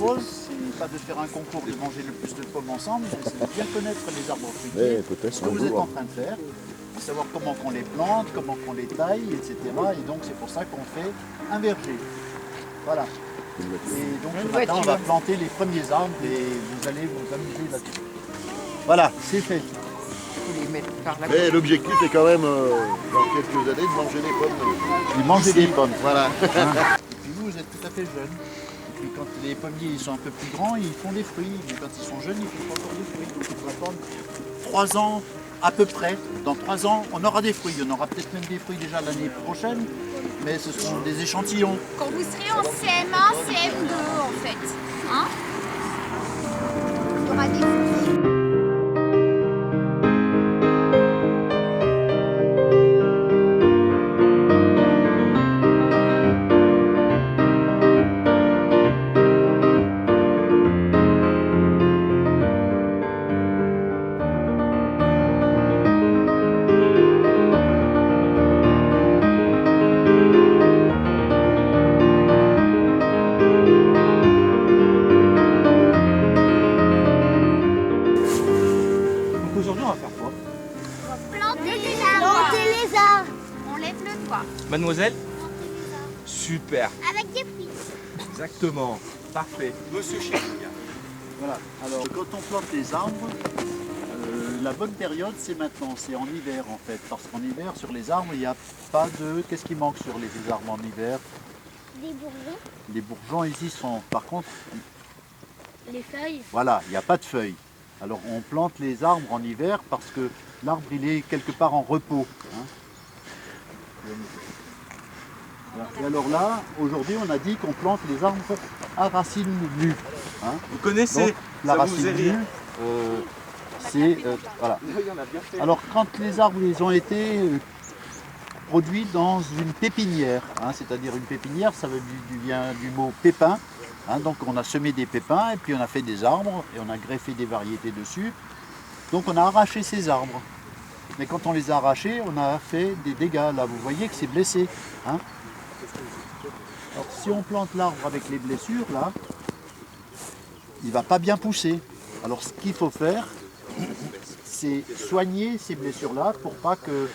propose, c'est pas de faire un concours de manger le plus de pommes ensemble, mais c'est de bien connaître les arbres fruitiers, ce que vous êtes en train de faire, de savoir comment qu'on les plante, comment qu'on les taille, etc. Et donc c'est pour ça qu'on fait un verger. Voilà. Et donc ce matin, on va planter les premiers arbres et vous allez vous amuser là-dessus. Voilà, c'est fait. Mais l'objectif est quand même, dans quelques années, de manger des pommes. De manger des pommes. Voilà. Et puis vous êtes tout à fait jeune. Et puis quand les pommiers ils sont un peu plus grands, ils font des fruits. Mais quand ils sont jeunes, ils font pas encore des fruits. Donc il faut attendre 3 ans à peu près. Dans 3 ans, on aura des fruits. On aura peut-être même des fruits déjà l'année prochaine. Mais ce sont des échantillons. Quand vous serez en CM1, CM2 en fait. Hein, il y aura des fruits. Aujourd'hui, on va faire quoi? Planter les arbres. On lève le toit. Mademoiselle? Super, Avec des fruits. exactement, parfait. Monsieur Chien. Voilà. Alors quand on plante les arbres, la bonne période c'est maintenant, c'est en hiver en fait. Parce qu'en hiver sur les arbres, il n'y a pas de... Qu'est-ce qui manque sur les arbres en hiver? Des bourgeons. Les bourgeons ils y sont. Par contre, Les feuilles. voilà, il n'y a pas de feuilles. Alors on plante les arbres en hiver parce que l'arbre il est quelque part en repos. Hein. Voilà. Et alors là, aujourd'hui on a dit qu'on plante les arbres à racines nues. Hein. Vous connaissez? Donc, la ça vous racine faisait rire. nue, c'est... voilà. Oui, on a bien fait. Alors quand les arbres ils ont été produits dans une pépinière, hein, c'est-à-dire une pépinière, ça vient du mot pépin. Hein, donc on a semé des pépins et puis on a fait des arbres et on a greffé des variétés dessus. Donc on a arraché ces arbres. Mais quand on les a arrachés, on a fait des dégâts. Là, vous voyez que c'est blessé. Hein. Alors si on plante l'arbre avec les blessures, là, il ne va pas bien pousser. Alors ce qu'il faut faire, c'est soigner ces blessures-là pour pas que...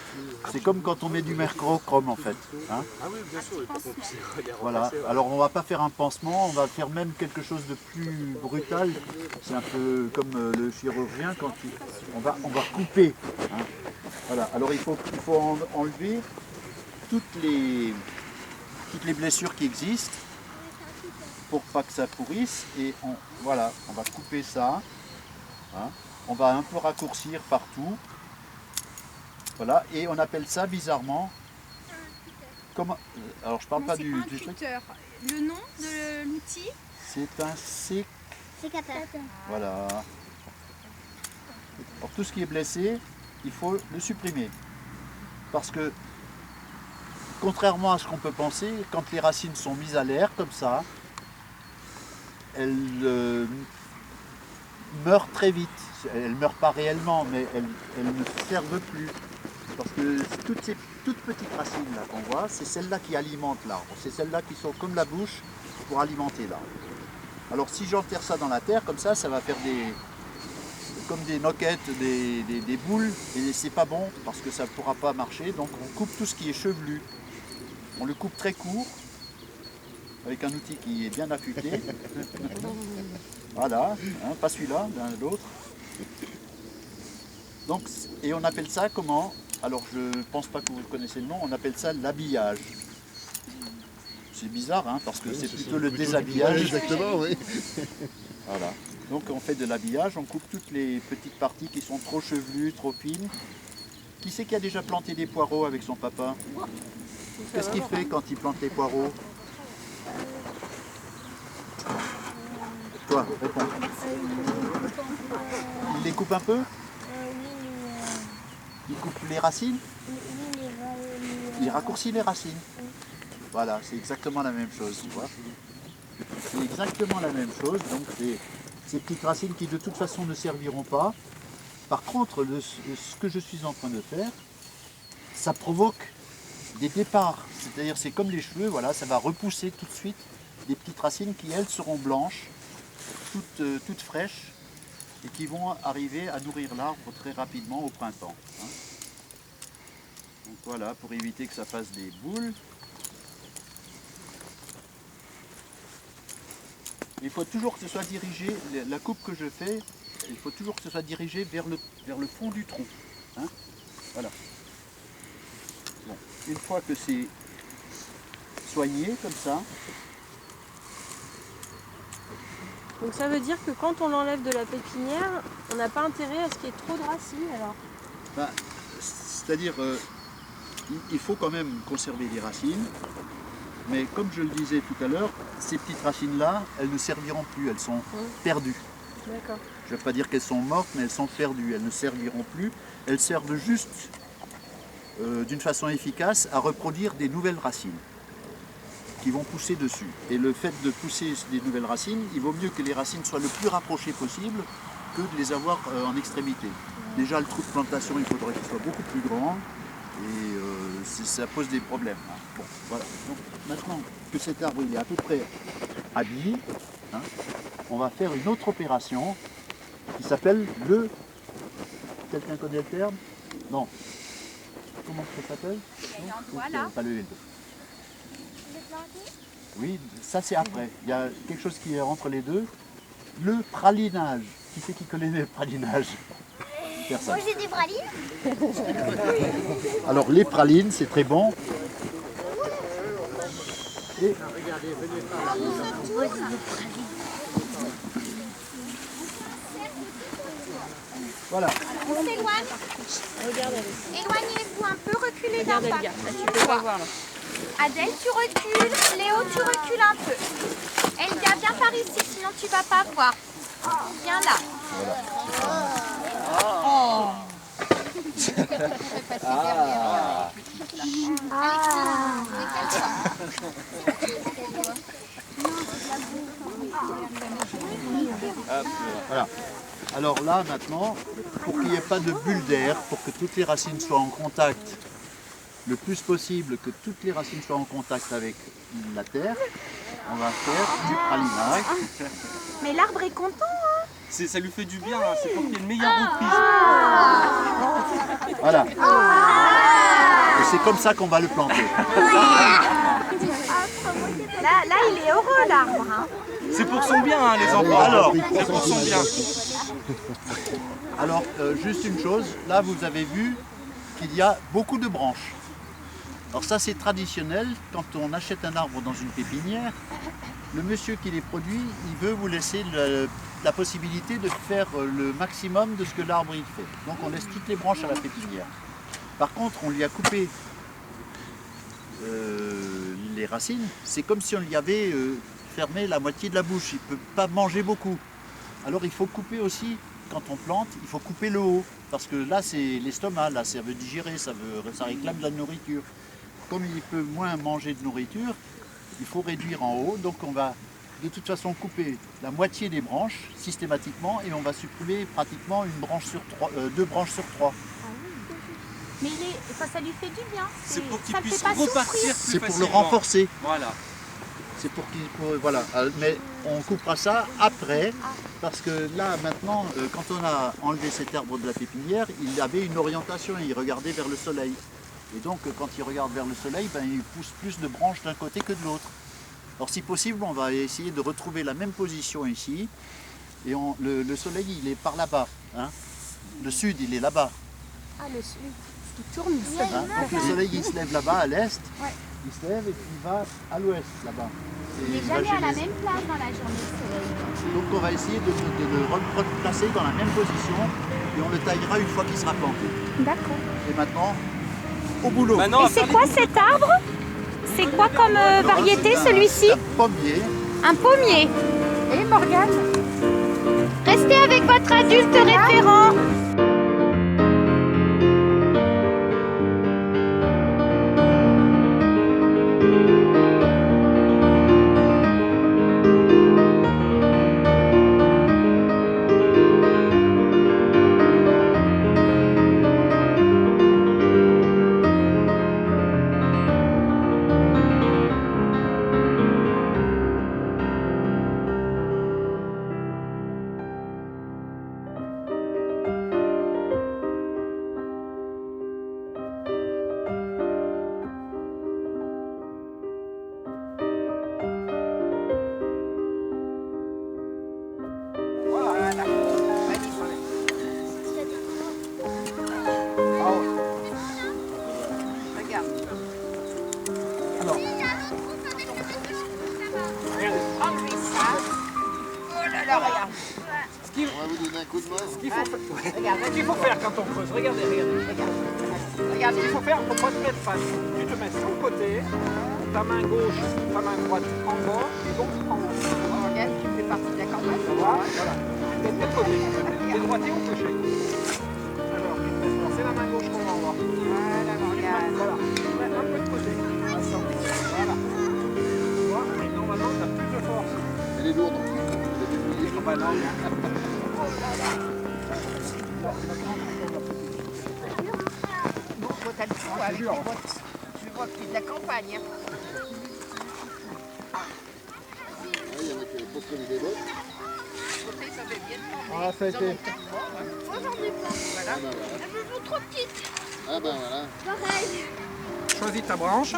C'est comme quand on met du mercurochrome en fait. Hein. Ah oui, bien sûr, pour qu'on puisse les Voilà. remplacer, ouais. Alors on va pas faire un pansement, on va faire même quelque chose de plus brutal. C'est un peu comme le chirurgien quand on va couper. Hein. Voilà. Alors il faut enlever toutes les blessures qui existent pour pas que ça pourrisse. Et voilà, on va couper ça. Hein. On va un peu raccourcir partout. Voilà, et on appelle ça bizarrement. Comment, alors je parle pas du truc. cutter. Le nom de l'outil? C'est un Sécateur. Voilà. Pour tout ce qui est blessé, il faut le supprimer. Parce que, contrairement à ce qu'on peut penser, quand les racines sont mises à l'air comme ça, elles meurent très vite. Elles ne meurent pas réellement, mais elles ne servent plus. Parce que toutes ces toutes petites racines là qu'on voit, c'est celles-là qui alimentent l'arbre. C'est celles-là qui sont comme la bouche pour alimenter l'arbre. Alors si j'enterre ça dans la terre, comme ça va faire comme des noquettes, des boules, et c'est pas bon parce que ça ne pourra pas marcher. Donc on coupe tout ce qui est chevelu. On le coupe très court, avec un outil qui est bien affûté. Voilà, hein, pas celui-là, l'autre. Donc, et on appelle ça comment? Alors je ne pense pas que vous connaissez le nom, on appelle ça l'habillage. C'est bizarre, hein, parce que c'est plutôt le déshabillage. Exactement, oui. Voilà. Donc on fait de l'habillage, on coupe toutes les petites parties qui sont trop chevelues, trop fines. Qui c'est qui a déjà planté des poireaux avec son papa? Qu'est-ce qu'il fait quand il plante les poireaux? Toi, réponds. Il les coupe un peu? Il coupe les racines? Il raccourcit les racines. Voilà, c'est exactement la même chose, tu vois. C'est exactement la même chose, donc ces petites racines qui de toute façon ne serviront pas. Par contre, ce que je suis en train de faire, ça provoque des départs. C'est-à-dire c'est comme les cheveux, voilà, ça va repousser tout de suite des petites racines qui, elles, seront blanches toutes fraîches et qui vont arriver à nourrir l'arbre très rapidement au printemps. Hein. Donc voilà, pour éviter que ça fasse des boules. Il faut toujours que ce soit dirigé, la coupe que je fais, il faut toujours que ce soit dirigé vers le fond du tronc. Hein. Voilà. Bon. Une fois que c'est soigné comme ça, Donc ça veut dire que quand on l'enlève de la pépinière, on n'a pas intérêt à ce qu'il y ait trop de racines alors. ben, c'est-à-dire il faut quand même conserver les racines, mais comme je le disais tout à l'heure, ces petites racines-là, elles ne serviront plus, elles sont perdues. D'accord. Je ne vais pas dire qu'elles sont mortes, mais elles sont perdues, elles ne serviront plus. Elles servent juste, d'une façon efficace, à reproduire des nouvelles racines qui vont pousser dessus. Et le fait de pousser des nouvelles racines, il vaut mieux que les racines soient le plus rapprochées possible que de les avoir en extrémité. Déjà, le trou de plantation, il faudrait qu'il soit beaucoup plus grand et ça pose des problèmes. Hein. Bon, voilà. Donc, maintenant que cet arbre il est à peu près habillé, hein, on va faire une autre opération qui s'appelle le... Quelqu'un connaît le terme? Non. Comment ça s'appelle? Voilà. Pas le L2. Oui, ça c'est après. Il y a quelque chose qui est entre les deux. Le pralinage. Qui c'est qui connaît le pralinage? Personne. Moi j'ai des pralines. Alors les pralines, c'est très bon. Et voilà. On s'éloigne. Regarde Alice. Éloignez-vous un peu, reculez d'un Regarde pas. Elga. Là, tu peux pas voir là. Adèle, tu recules. Léo, tu recules un peu. Elga, viens par ici, sinon tu vas pas voir. Viens là. Voilà. Alors là maintenant, pour qu'il n'y ait pas de bulle d'air, pour que toutes les racines soient en contact, le plus possible que toutes les racines soient en contact avec la terre, on va faire du pralinage. Mais l'arbre est content. Ça lui fait du bien, hein, c'est pour qu'il y ait une meilleure reprise. Voilà. Et c'est comme ça qu'on va le planter. Là, il est heureux l'arbre. Hein. C'est pour son bien, hein, les enfants. Alors, C'est pour son bien. Alors, juste une chose, là vous avez vu qu'il y a beaucoup de branches. Alors ça c'est traditionnel, quand on achète un arbre dans une pépinière, le monsieur qui les produit, il veut vous laisser la possibilité de faire le maximum de ce que l'arbre il fait. Donc on laisse toutes les branches à la pépinière. Par contre, on lui a coupé les racines, c'est comme si on lui avait fermé la moitié de la bouche, il ne peut pas manger beaucoup. Alors il faut couper aussi, quand on plante, il faut couper le haut, parce que là c'est l'estomac, là ça veut digérer, ça réclame de la nourriture. Comme il peut moins manger de nourriture, il faut réduire en haut, donc on va de toute façon couper la moitié des branches systématiquement et on va supprimer pratiquement une branche sur trois, 2 branches sur 3. Mais ça lui fait du bien. C'est pour qu'il ça le puisse fait pas repartir souffrir. plus C'est pour le facilement. renforcer. Voilà. C'est pour qu'il... Voilà. Mais on coupera ça après, parce que là, maintenant, quand on a enlevé cet arbre de la pépinière, il avait une orientation, il regardait vers le soleil. Et donc, quand il regarde vers le soleil, ben, il pousse plus de branches d'un côté que de l'autre. Alors, si possible, on va essayer de retrouver la même position ici. Et le soleil, il est par là-bas. Hein. Le sud, il est là-bas. Ah, le sud. Il tourne. Hein. Donc, le soleil, il se lève là-bas, à l'est. Ouais. Il se lève et puis il va à l'ouest, là-bas. Et Il n'est il va jamais à la gêner. même place dans la journée de soleil. Donc on va essayer de le replacer dans la même position et on le taillera une fois qu'il sera planté. D'accord. Et maintenant, au boulot. Maintenant, on va Et faire c'est quoi cet arbre? C'est quoi comme variété celui-ci? Un pommier. Un pommier. Et Morgane? Restez avec votre adulte référent. regarde. On va vous donner un coup de main. Ce qu'il faut faire quand on creuse, regardez. Regarde, ce qu'il faut faire, il ne faut pas te mettre face. Tu te mets sur le côté, ta main gauche, ta main droite en bas, et donc en haut. Regarde, tu fais partie de la campagne. Voilà. De quel côté? T'es droitier ou gaucher? Alors, c'est la main gauche qu'on va en bas. Voilà, regarde. Voilà. Un peu de côté. Voilà. Tu vois, et normalement, tu as plus de force. Elle est lourde. Elle est Bah non. Bon, toi, t'as le choix avec les bottes. Je vois que tu es de la campagne. Hein. Il y en a qui n'avaient pas pris des bottes. Ah, ça a été. Moi, j'en ai pas. Voilà. Elles sont trop petites. Ah ben voilà. Pareil. Choisis ta branche.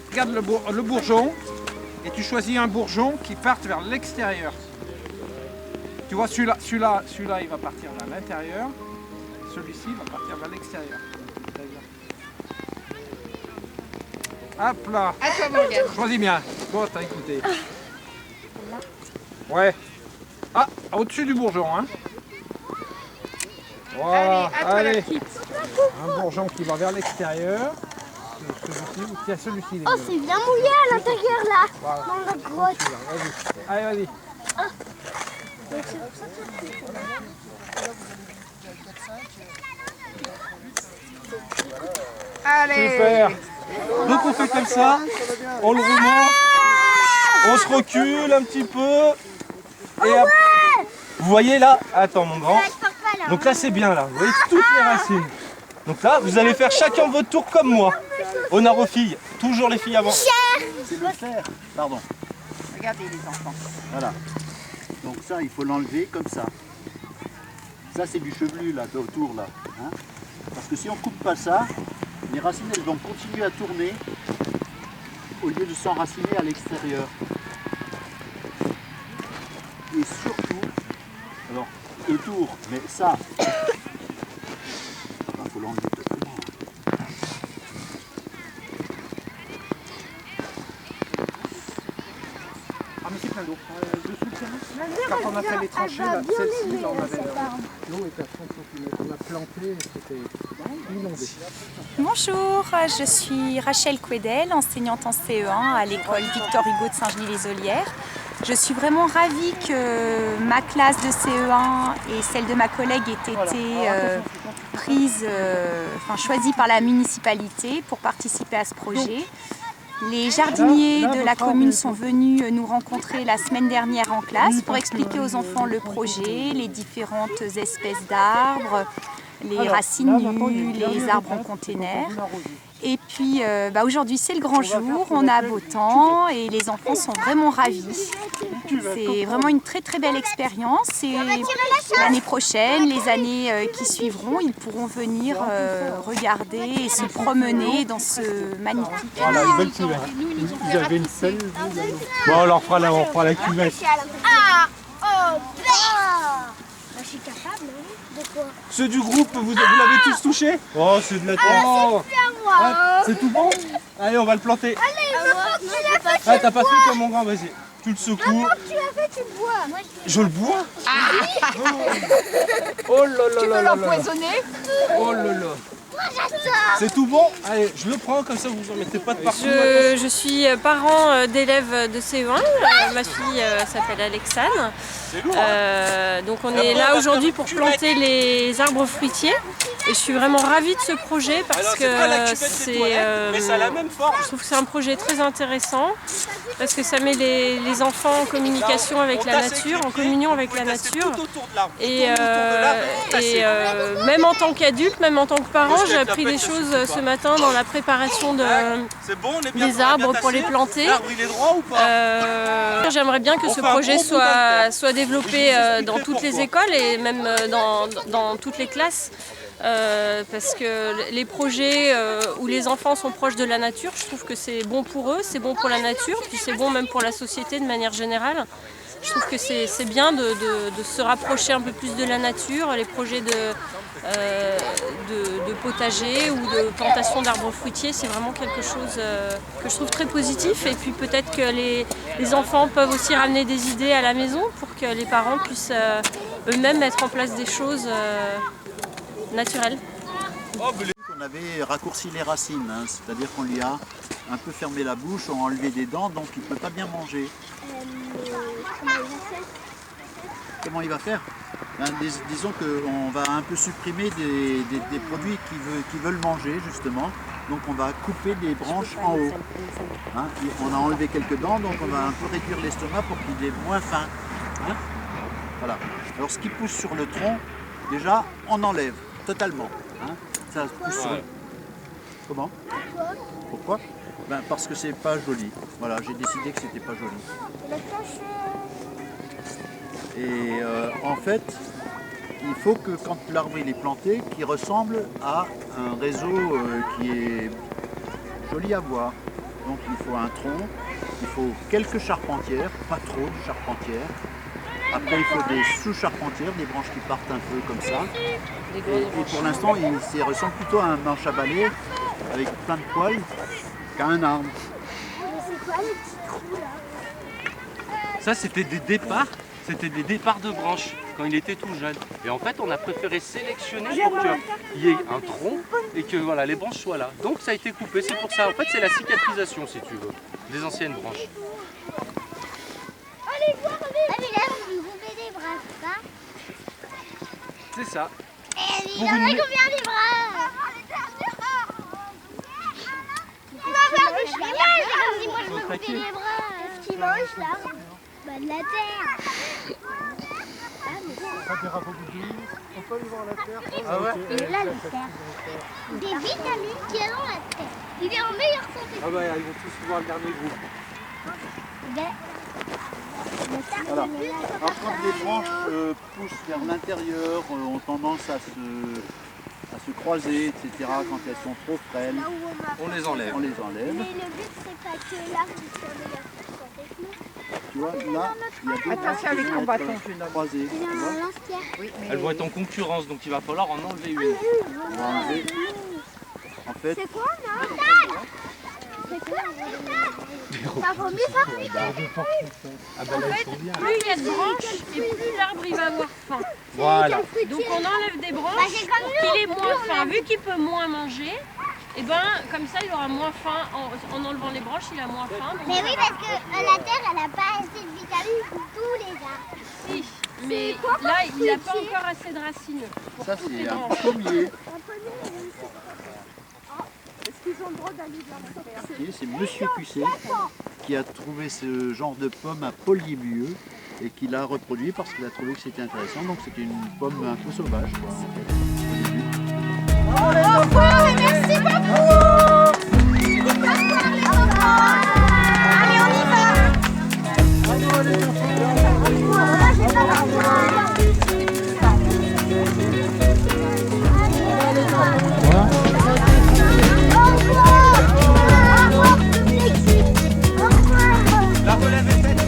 Regarde le bourgeon. Et tu choisis un bourgeon qui parte vers l'extérieur. Tu vois, celui-là, il va partir vers l'intérieur. Celui-ci va partir vers l'extérieur. Hop là. À toi, Morgane. Choisis bien. Bon, t'as écouté. Ouais. Ah, au-dessus du bourgeon, hein. Voilà, Allez, à toi, la allez. petite. Un bourgeon qui va vers l'extérieur. Tiens, celui-ci. Oh, c'est bien mouillé à l'intérieur là, Voilà. dans la grotte. Allez, vas-y. Allez. Super. Donc on fait comme ça, on le remonte, on se recule un petit peu. Et après, vous voyez là, attends mon grand. Donc là c'est bien là, vous voyez toutes les racines. Donc là, vous allez faire chacun votre tour comme moi. Honneur aux filles, toujours les filles avant. C'est le fer. Pardon. Regardez les enfants. Voilà. Donc ça, il faut l'enlever comme ça. Ça, c'est du chevelu là, autour là. Hein. Parce que si on coupe pas ça, les racines, elles vont continuer à tourner au lieu de s'enraciner à l'extérieur. Et surtout, alors, autour, mais ça, il faut l'enlever totalement. Ah, mais c'est plein d'eau. Dessous le terrain. Quand on a fait les tranchées, là, celle-ci, là, on avait l'eau était à 30 cm. On a planté, c'était inondé. Bonjour, je suis Rachel Quedel, enseignante en CE1 à l'école Victor Hugo de Saint-Genis-les-Olières. Je suis vraiment ravie que ma classe de CE1 et celle de ma collègue aient été choisies par la municipalité pour participer à ce projet. Les jardiniers de la commune sont venus nous rencontrer la semaine dernière en classe pour expliquer aux enfants le projet, les différentes espèces d'arbres, les racines nues, les arbres en container. Et puis aujourd'hui c'est le grand jour, on a beau temps et les enfants sont vraiment ravis. C'est vraiment une très très belle expérience et l'année prochaine, les années qui suivront, ils pourront venir regarder et se promener dans ce magnifique. Voilà, une belle cuvette. Vous avez une selle, bon, on leur fera la cuvette. Ah, oh, je suis capable, de quoi? Ceux du groupe, vous l'avez tous touché? Oh, c'est de la terre. C'est tout bon? Allez, on va le planter. Ah, t'as pas fait comme mon grand, vas-y. Tu le secoues. Tu l'as fait, tu le bois. Je le bois? Oh là là Tu là veux là là. l'empoisonner? Oh là là. C'est tout bon? Allez, je le prends comme ça, vous en mettez pas de partout. Je suis parent d'élèves de CE1. Ma fille s'appelle Alexane. Donc on est là aujourd'hui pour planter les arbres fruitiers. Et je suis vraiment ravie de ce projet parce que mais ça a la même forme. je trouve que c'est un projet très intéressant parce que ça met les enfants en communication avec la nature, en communion avec la nature. Et même en tant qu'adulte, même en tant que parent, j'ai appris des choses ce matin dans la préparation des arbres pour les planter. J'aimerais bien que ce projet soit développé dans toutes les écoles et même dans toutes les classes. Parce que les projets où les enfants sont proches de la nature, je trouve que c'est bon pour eux, c'est bon pour la nature, puis c'est bon même pour la société de manière générale. Je trouve que c'est bien de se rapprocher un peu plus de la nature. Les projets de potager ou de plantation d'arbres fruitiers. C'est vraiment quelque chose que je trouve très positif. Et puis peut-être que les enfants peuvent aussi ramener des idées à la maison pour que les parents puissent eux-mêmes mettre en place des choses naturelles. On avait raccourci les racines, hein, c'est-à-dire qu'on lui a un peu fermé la bouche, on a enlevé des dents, donc il ne peut pas bien manger. Comment il va faire? Ben, disons qu'on va un peu supprimer des produits qui veulent manger, justement. Donc on va couper des branches en haut. Hein, on a enlevé quelques dents, donc on va un peu réduire l'estomac pour qu'il ait moins faim. Hein, voilà. Alors ce qui pousse sur le tronc, déjà, on enlève totalement. Hein, ça pousse sur... Comment? Pourquoi? Ben, parce que c'est pas joli. Voilà, j'ai décidé que c'était pas joli. Et en fait, il faut que quand l'arbre il est planté, qu'il ressemble à un réseau qui est joli à voir. Donc il faut un tronc, il faut quelques charpentières, pas trop de charpentières. Après il faut des sous-charpentières, des branches qui partent un peu comme ça. Et pour l'instant, il ressemble plutôt à un manche à balai avec plein de poils qu'à un arbre. Ça, c'était des départs. C'était des départs de branches quand il était tout jeune. Et en fait, on a préféré sélectionner pour qu'il y ait un tronc et que voilà, les branches soient là. Donc ça a été coupé, c'est pour ça. En fait, c'est la cicatrisation, si tu veux, des anciennes branches. Allez voir, des bras, C'est ça. il y en a combien des bras? On va faire du chouinage. Dis-moi, je veux couper les bras. Qu'est-ce qu'il mange là? Bah, de la terre. On peut aller voir la terre. Ah ouais? Il est là, la terre. Des vitamines qui est dans la terre. Il est en meilleure santé. Ah bah, ils vont tous pouvoir le garder groupe. Voilà. Alors quand les branches poussent vers l'intérieur, ont tendance à se croiser, etc. Quand elles sont trop frêles, On les enlève. on les enlève. Mais le but, c'est pas que l'arbre soit en meilleure santé. Tu vois, là, il y a deux branches qui vont être croisées. tu vois. Elles vont être en concurrence, donc il va falloir en enlever une. On va enlever. En fait, C'est quoi, là? C'est quoi? Ça vaut mieux faire. Ah bah là, ils sont bien. Plus il y a de branches et plus l'arbre il va avoir faim. Voilà. Donc on enlève des branches Bah, c'est comme pour qu'il ait moins faim. Vu qu'il peut moins manger, et ben comme ça il aura moins faim. En enlevant les branches, il a moins faim. Donc Mais oui, parce que la terre, elle n'a pas assez de vitamines pour tous les arbres. si. Mais là, il n'a pas encore assez de racines. Pour ça toutes les c'est un branches. pommier. Est-ce qu'ils ont le droit d'aller vers la C'est Monsieur Cusset qui a trouvé ce genre de pomme à Polymieux et qui l'a reproduit parce qu'il a trouvé que c'était intéressant. Donc c'était une pomme un peu sauvage, quoi, au début. Au revoir et merci beaucoup. Au revoir. Allez, on y va. La relève est faite.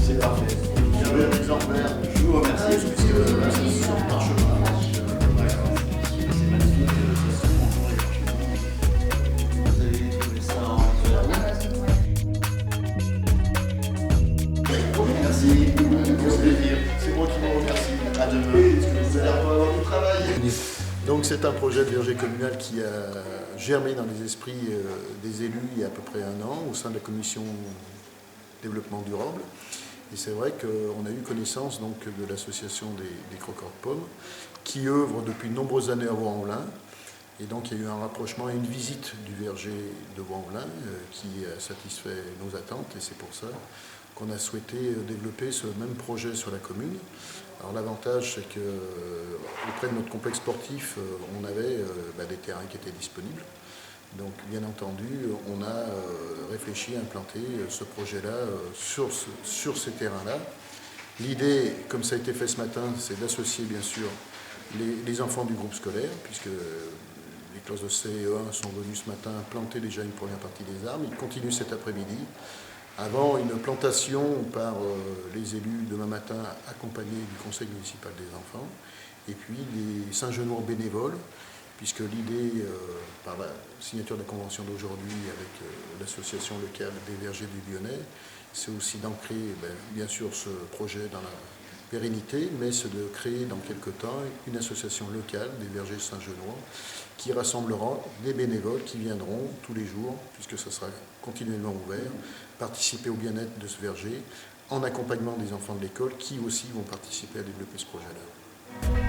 C'est parfait. Bienvenue un exemplaire. Je vous remercie puisque c'est sur le parchemin. C'est magnifique. Vous avez trouvé ça en Merci. C'est moi qui vous remercie. À demain. Parce que vous allez avoir du travail. Donc c'est un projet de verger communal qui a germé dans les esprits des élus il y a à peu près un an au sein de la commission développement durable. Et c'est vrai qu'on a eu connaissance donc, de l'association des croqueurs de pommes qui œuvre depuis de nombreuses années à Vaux-en-Velin. Et donc il y a eu un rapprochement et une visite du verger de Vaux-en-Velin qui a satisfait nos attentes et c'est pour ça qu'on a souhaité développer ce même projet sur la commune. Alors l'avantage c'est qu'auprès de notre complexe sportif, on avait des terrains qui étaient disponibles. Donc bien entendu, on a réfléchi à implanter ce projet-là sur ces terrains-là. L'idée, comme ça a été fait ce matin, c'est d'associer bien sûr les enfants du groupe scolaire, puisque les classes de CE1 sont venues ce matin planter déjà une première partie des arbres. Ils continuent cet après-midi, avant une plantation par les élus demain matin, accompagnés du conseil municipal des enfants, et puis les Saint-Genois bénévoles, puisque l'idée, par la signature de la convention d'aujourd'hui avec l'association locale des vergers du Lyonnais, c'est aussi d'ancrer, bien sûr, ce projet dans la pérennité, mais c'est de créer dans quelques temps une association locale des vergers Saint-Genois qui rassemblera des bénévoles qui viendront tous les jours, puisque ce sera continuellement ouvert, participer au bien-être de ce verger en accompagnement des enfants de l'école qui aussi vont participer à développer ce projet-là.